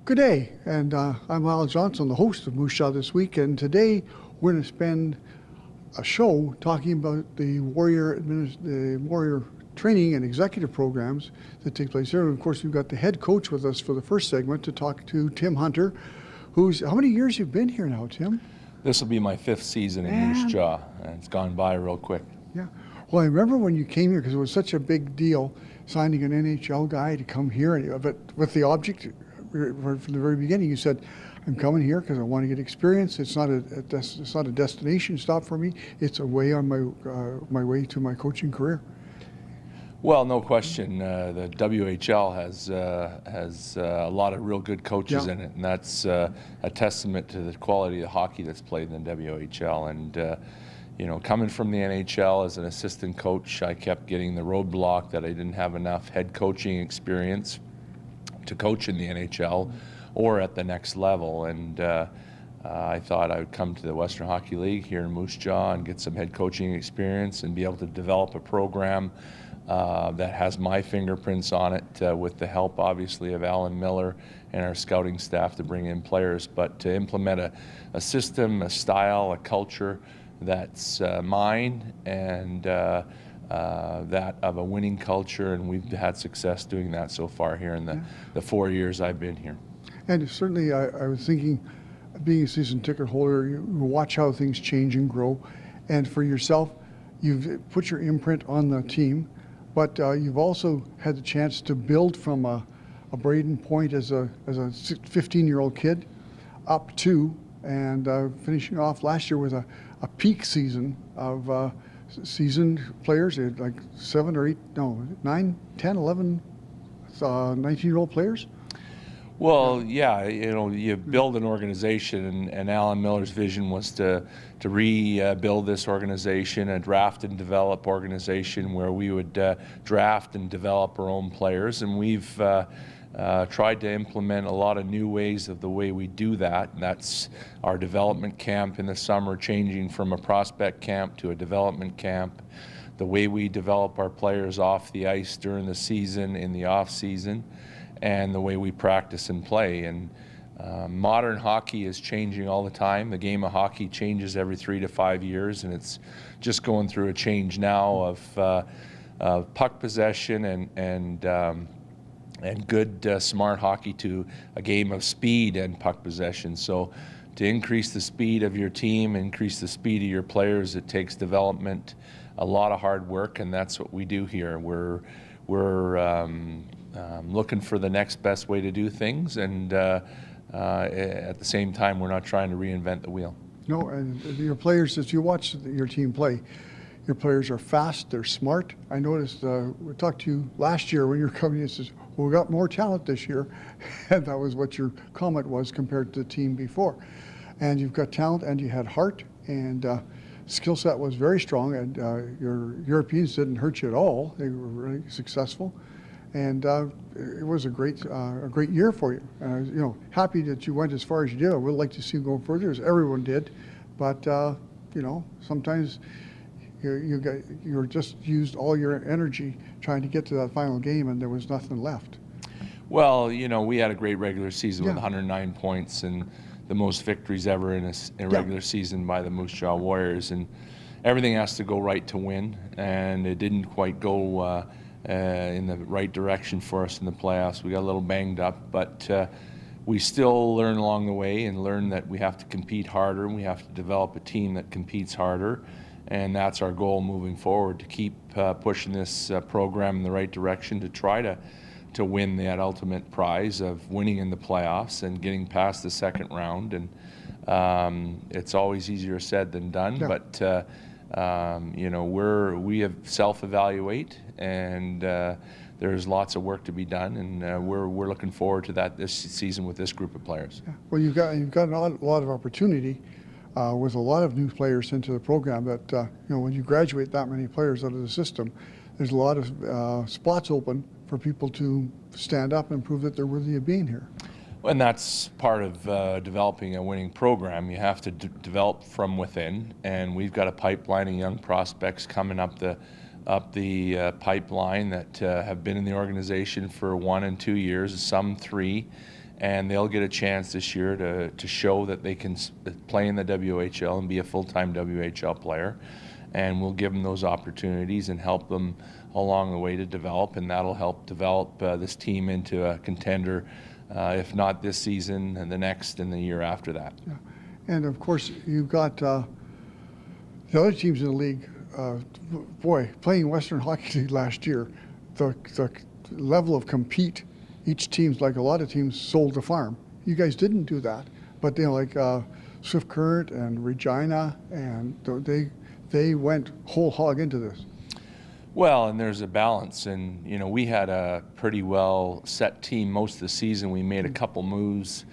Good day, and I'm Al Johnson, the host of Moose Jaw This Week, and today we're going to spend a show talking about the Warrior training and executive programs that take place here. And of course, we've got the head coach with us for the first segment to talk to Tim Hunter, how many years you've been here now, Tim? This will be my 5th season in Moose Jaw, and it's gone by real quick. Yeah. Well, I remember when you came here, because it was such a big deal, signing an NHL guy to come here, but with the object from the very beginning, you said, I'm coming here because I want to get experience. It's not a destination stop for me. It's a way on my way to my coaching career. Well, no question. The WHL has a lot of real good coaches in it, and that's a testament to the quality of hockey that's played in the WHL. And coming from the NHL as an assistant coach, I kept getting the roadblock that I didn't have enough head coaching experience to coach in the NHL or at the next level. And I thought I would come to the Western Hockey League here in Moose Jaw and get some head coaching experience and be able to develop a program that has my fingerprints on it, with the help, obviously, of Alan Miller and our scouting staff to bring in players, but to implement a system, a style, a culture that's mine and that of a winning culture, and we've had success doing that so far here in the 4 years I've been here. And certainly I was thinking, being a season ticket holder, you watch how things change and grow, and for yourself, you've put your imprint on the team, but you've also had the chance to build from a Braden Point as a 15-year-old kid up to, and finishing off last year with a peak season of seasoned players. They had like 9, 10, 11, 19-year-old players. Well, yeah, you build an organization, and Alan Miller's vision was to rebuild this organization, a draft and develop organization where we would draft and develop our own players, and we've tried to implement a lot of new ways of the way we do that. And that's our development camp in the summer, changing from a prospect camp to a development camp, the way we develop our players off the ice during the season, in the off season, and the way we practice and play. And modern hockey is changing all the time. The game of hockey changes every 3 to 5 years, and it's just going through a change now of puck possession and good smart hockey to a game of speed and puck possession. So to increase the speed of your team, increase the speed of your players, it takes development, a lot of hard work, and that's what we do here. We're looking for the next best way to do things, and at the same time, we're not trying to reinvent the wheel. No, and your players, as you watch your team play, your players are fast, they're smart. I noticed, we talked to you last year when you were coming in, says, well, we got more talent this year, and that was what your comment was compared to the team before. And you've got talent, and you had heart, and skill set was very strong, and your Europeans didn't hurt you at all. They were really successful, and it was a great year for you. Happy that you went as far as you did. I would like to see you go further, as everyone did, but sometimes you're just used all your energy trying to get to that final game, and there was nothing left. Well, we had a great regular season with 109 points and the most victories ever in a regular season by the Moose Jaw Warriors, and everything has to go right to win, and it didn't quite go in the right direction for us in the playoffs. We got a little banged up, but we still learn along the way and learn that we have to compete harder, and we have to develop a team that competes harder, and that's our goal moving forward, to keep pushing this program in the right direction, to try to win that ultimate prize of winning in the playoffs and getting past the second round. And it's always easier said than done, but we have self-evaluate, and there's lots of work to be done, and we're looking forward to that this season with this group of players. Yeah. Well, you've got a lot of opportunity with a lot of new players into the program. That when you graduate that many players out of the system, there's a lot of spots open for people to stand up and prove that they're worthy of being here. And that's part of developing a winning program. You have to develop from within, and we've got a pipeline of young prospects coming up the pipeline that have been in the organization for 1 and 2 years, some 3, and they'll get a chance this year to show that they can play in the WHL and be a full-time WHL player. And we'll give them those opportunities and help them along the way to develop, and that'll help develop this team into a contender, if not this season, and the next and the year after that. Yeah. And of course, you've got the other teams in the league. Boy, playing Western Hockey League last year, the level of compete, each team's, like a lot of teams, sold the farm. You guys didn't do that, but like Swift Current and Regina, and they went whole hog into this. Well, and there's a balance, and we had a pretty well set team most of the season. We made a couple moves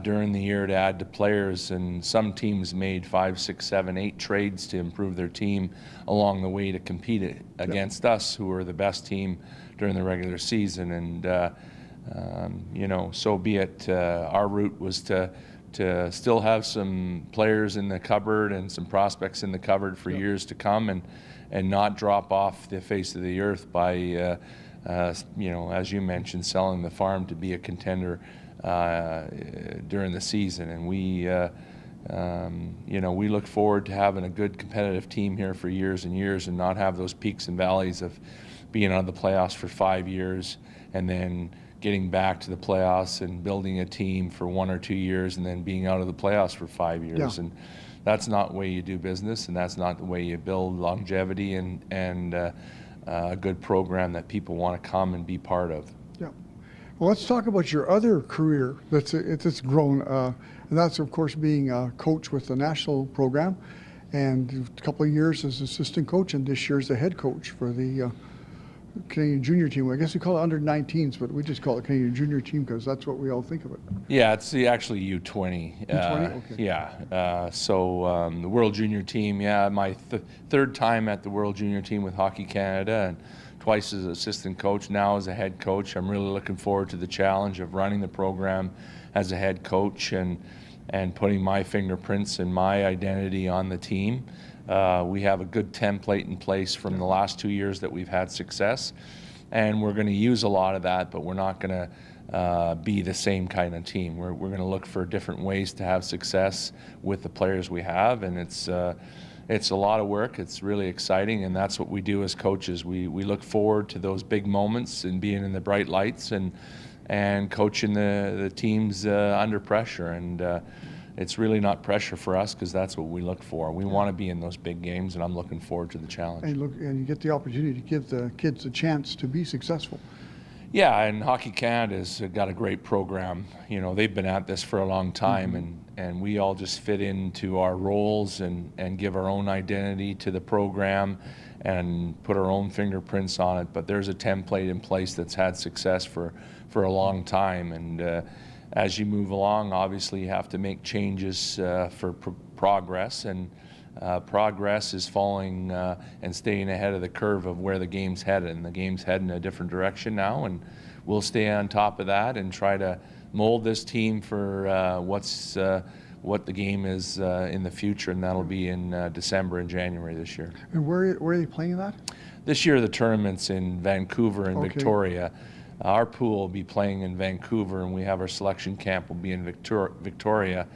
during the year to add to players, and some teams made 5, 6, 7, 8 trades to improve their team along the way to compete against us, who were the best team during the regular season. And so be it. Our route was to still have some players in the cupboard and some prospects in the cupboard for years to come, and not drop off the face of the earth by, as you mentioned, selling the farm to be a contender during the season. And we look forward to having a good competitive team here for years and years, and not have those peaks and valleys of being out of the playoffs for 5 years and then getting back to the playoffs and building a team for 1 or 2 years and then being out of the playoffs for 5 years. Yeah. And that's not the way you do business, and that's not the way you build longevity and a good program that people want to come and be part of. Yeah. Well, let's talk about your other career that's grown, and that's, of course, being a coach with the national program, and a couple of years as assistant coach, and this year as the head coach for the Canadian junior team. I guess we call it under 19s, but we just call it Canadian junior team because that's what we all think of it. Yeah, it's actually U20. U20? Okay. Yeah. So the World Junior Team, my third time at the World Junior Team with Hockey Canada, and twice as assistant coach, now as a head coach. I'm really looking forward to the challenge of running the program as a head coach and putting my fingerprints and my identity on the team. We have a good template in place from the last 2 years that we've had success, and we're going to use a lot of that, but we're not going to be the same kind of team. We're going to look for different ways to have success with the players we have, and it's a lot of work. It's really exciting, and that's what we do as coaches. We look forward to those big moments and being in the bright lights and coaching the teams under pressure. And it's really not pressure for us, because that's what we look for. We want to be in those big games, and I'm looking forward to the challenge. And you get the opportunity to give the kids a chance to be successful. Yeah, and Hockey Canada's got a great program. They've been at this for a long time, and we all just fit into our roles and give our own identity to the program and put our own fingerprints on it. But there's a template in place that's had success for a long time, and as you move along, obviously you have to make changes for progress, and progress is following and staying ahead of the curve of where the game's headed, and the game's heading in a different direction now, and we'll stay on top of that and try to mold this team for what the game is in the future, and that'll be in December and January this year. And where are they playing that? This year the tournament's in Vancouver and Okay. Victoria. Our pool will be playing in Vancouver, and we have our selection camp will be in Victoria.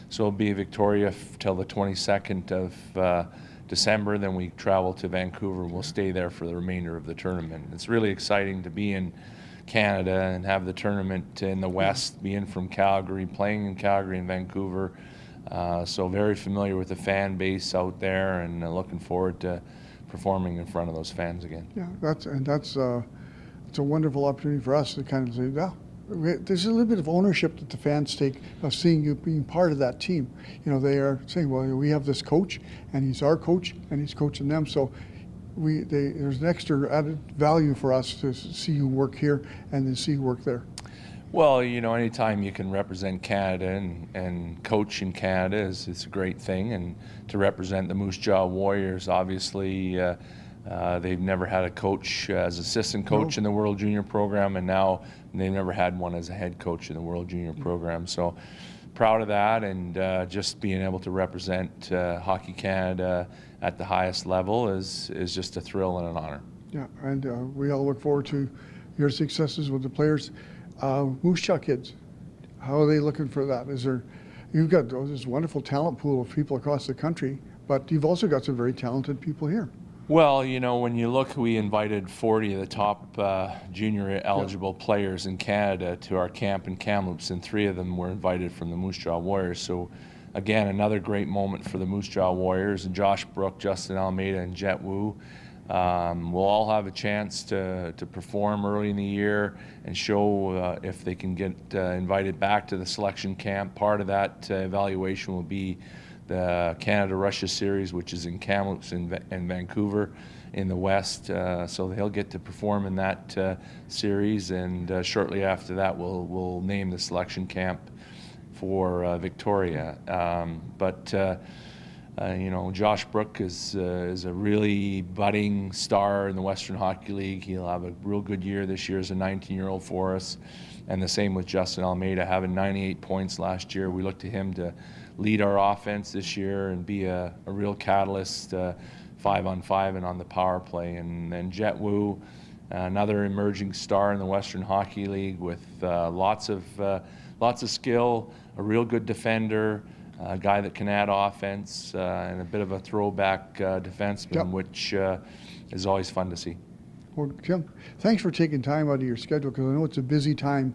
So it'll be Victoria till the 22nd of December. Then we travel to Vancouver. We'll stay there for the remainder of the tournament. It's really exciting to be in Canada and have the tournament in the West, being from Calgary, playing in Calgary and Vancouver. So very familiar with the fan base out there, and looking forward to performing in front of those fans again. Yeah, it's a wonderful opportunity for us to kind of say, there's a little bit of ownership that the fans take of seeing you being part of that team. They are saying, well, we have this coach, and he's our coach, and he's coaching them. So there's an extra added value for us to see you work here and then see you work there. Well, anytime you can represent Canada and coach in Canada it's a great thing. And to represent the Moose Jaw Warriors, obviously, they've never had a coach as assistant coach in the World Junior program, and now they've never had one as a head coach in the World Junior program. So proud of that, and just being able to represent Hockey Canada at the highest level is just a thrill and an honor. Yeah, and we all look forward to your successes with the players. Moose Jaw kids, How are they looking for that? You've got this wonderful talent pool of people across the country, but you've also got some very talented people here. Well, when you look, we invited 40 of the top junior eligible players in Canada to our camp in Kamloops, and 3 of them were invited from the Moose Jaw Warriors. So, again, another great moment for the Moose Jaw Warriors. And Josh Brook, Justin Almeida, and Jet Wu will all have a chance to perform early in the year and show if they can get invited back to the selection camp. Part of that evaluation will be the Canada-Russia series, which is in Kamloops and Vancouver in the West. So they'll get to perform in that series, and shortly after that we'll name the selection camp for Victoria. Josh Brook is a really budding star in the Western Hockey League. He'll have a real good year this year as a 19-year-old for us. And the same with Justin Almeida, having 98 points last year. We look to him to lead our offense this year and be a real catalyst 5-on-5 and on the power play. And then Jet Wu, another emerging star in the Western Hockey League with lots of skill, a real good defender, a guy that can add offense, and a bit of a throwback defenseman, which is always fun to see. Well, Jim, thanks for taking time out of your schedule, because I know it's a busy time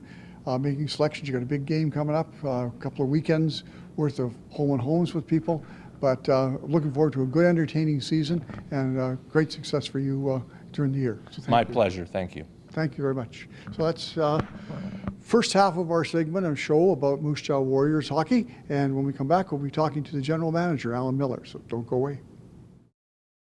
making selections. You got a big game coming up, a couple of weekends worth of home and homes with people, but looking forward to a good, entertaining season and great success for you during the year. So My pleasure. Thank you. Thank you very much. So that's first half of our segment and show about Moose Jaw Warriors hockey, and when we come back, we'll be talking to the general manager, Alan Miller. So don't go away.